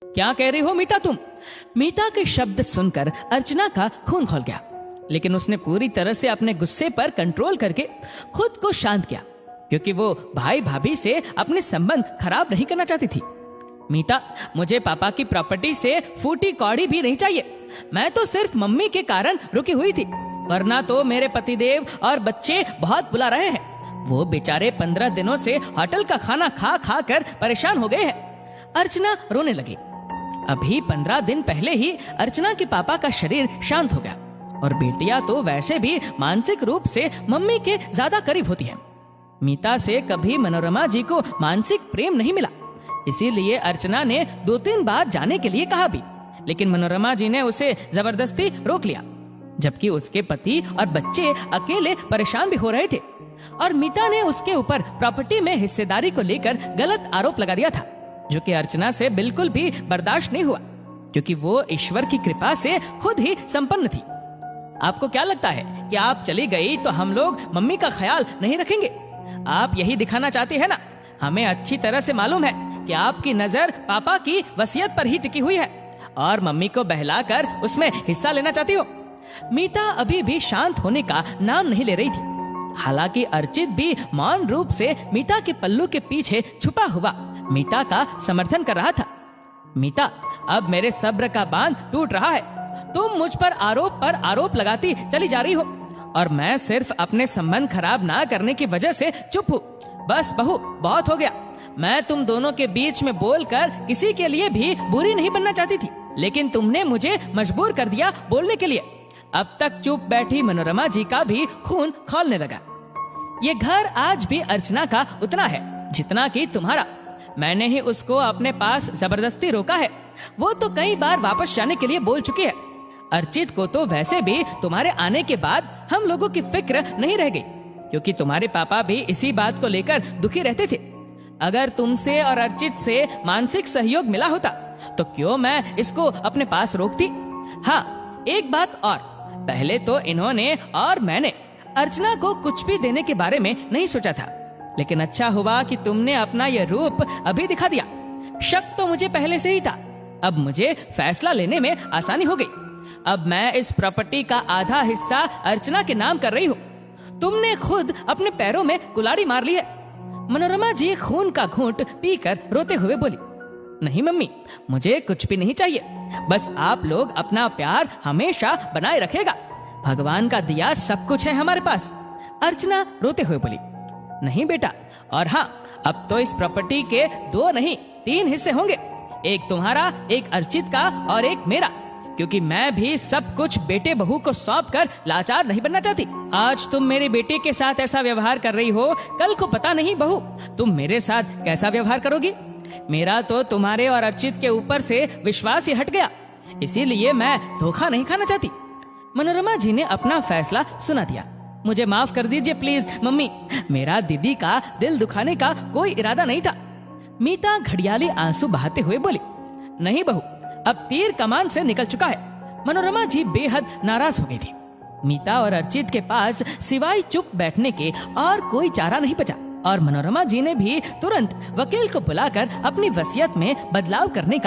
क्या कह रही हो मीता तुम? मीता के शब्द सुनकर अर्चना का खून खौल गया, लेकिन उसने पूरी तरह से अपने गुस्से पर कंट्रोल करके खुद को शांत किया, क्योंकि वो भाई भाभी से अपने संबंध खराब नहीं करना चाहती थी। मीता, मुझे पापा की प्रॉपर्टी से फूटी कौड़ी भी नहीं चाहिए। मैं तो सिर्फ मम्मी के कारण रुकी हुई थी, वरना तो मेरे पतिदेव और बच्चे बहुत बुला रहे हैं। वो बेचारे 15 दिनों से होटल का खाना खा खा कर परेशान हो गए हैं। अर्चना रोने लगी। अभी 15 दिन पहले ही अर्चना के पापा का शरीर शांत हो गया, और बेटियां तो वैसे भी मानसिक रूप से मम्मी के ज्यादा करीब होती हैं। मीता से कभी मनोरमा जी को मानसिक प्रेम नहीं मिला, इसीलिए अर्चना ने 2-3 बार जाने के लिए कहा भी, लेकिन मनोरमा जी ने उसे जबरदस्ती रोक लिया, जबकि उसके पति और बच्चे अकेले परेशान भी हो रहे थे। और मीता ने उसके ऊपर प्रॉपर्टी में हिस्सेदारी को लेकर गलत आरोप लगा दिया था, जो कि अर्चना से बिल्कुल भी बर्दाश्त नहीं हुआ, क्योंकि वो ईश्वर की कृपा से खुद ही संपन्न थी। आपको क्या लगता है कि आप चली गई तो हम लोग मम्मी का ख्याल नहीं रखेंगे? आप यही दिखाना चाहती है ना? हमें अच्छी तरह से मालूम है कि आपकी नजर पापा की वसीयत पर ही टिकी हुई है, और मम्मी को बहलाकर उसमें हिस्सा लेना चाहती हो। मीता अभी भी शांत होने का नाम नहीं ले रही थी। हालांकि अर्चित भी मौन रूप से मीता के पल्लू के पीछे छुपा हुआ मीता का समर्थन कर रहा था। मीता, अब मेरे सब्र का बांध टूट रहा है। तुम मुझ पर आरोप लगाती चली जा रही हो, और मैं सिर्फ अपने संबंध खराब ना करने की वजह से चुप हूँ। बस बहू, बहुत हो गया। मैं तुम दोनों के बीच में बोलकर किसी के लिए भी बुरी नहीं बनना चाहती थी, लेकिन तुमने मुझे मजबूर कर दिया बोलने के लिए। अब तक चुप बैठी मनोरमा जी का भी खून खौलने लगा। ये घर आज भी अर्चना का उतना है जितना कि तुम्हारा। मैंने ही उसको अपने पास जबरदस्ती रोका है। वो तो कई बार वापस जाने के लिए बोल चुकी है। अर्चित को तो वैसे भी तुम्हारे आने के बाद हम लोगों की फिक्र नहीं रह गई, क्योंकि तुम्हारे पापा भी इसी बात को लेकर दुखी रहते थे। अगर तुमसे और अर्चित से मानसिक सहयोग मिला होता तो क्यों मैं इसको अपने पास रोकती? हाँ, एक बात और, पहले तो इन्होंने और मैंने अर्चना को कुछ भी देने के बारे में नहीं सोचा था, लेकिन अच्छा हुआ कि तुमने अपना यह रूप अभी दिखा दिया। शक तो मुझे पहले से ही था, अब मुझे फैसला लेने में आसानी हो गई। अब मैं इस प्रॉपर्टी का आधा हिस्सा अर्चना के नाम कर रही हूँ। तुमने खुद अपने पैरों में कुल्हाड़ी मार ली है। मनोरमा जी खून का घूंट पीकर रोते हुए बोली, नहीं मम्मी, मुझे कुछ भी नहीं चाहिए। बस आप लोग अपना प्यार हमेशा बनाए रखेगा। भगवान का दिया सब कुछ है हमारे पास। अर्चना रोते हुए बोली, नहीं बेटा, और हाँ, अब तो इस प्रॉपर्टी के 2 नहीं 3 हिस्से होंगे। एक तुम्हारा, एक अर्चित का और एक मेरा, क्योंकि मैं भी सब कुछ बेटे बहू को सौंप कर लाचार नहीं बनना चाहती। आज तुम मेरे बेटे के साथ ऐसा व्यवहार कर रही हो, कल को पता नहीं बहू तुम मेरे साथ कैसा व्यवहार करोगी। मेरा तो तुम्हारे और अर्चित के ऊपर से विश्वास ही हट गया, इसीलिए मैं धोखा नहीं खाना चाहती। मनोरमा जी ने अपना फैसला सुना दिया। मुझे माफ कर दीजिए प्लीज मम्मी, मेरा दीदी का दिल दुखाने का कोई इरादा नहीं था। मीता घड़ियाली आंसू बहाते हुए बोली, नहीं बहू, अब तीर कमान से निकल चुका है। मनोरमा जी बेहद नाराज हो गई थी। मीता और अर्चित के पास सिवाय चुप बैठने के और कोई चारा नहीं बचा, और मनोरमा जी ने भी तुरंत वकील को बुलाकर अपनी वसीयत में बदलाव करने का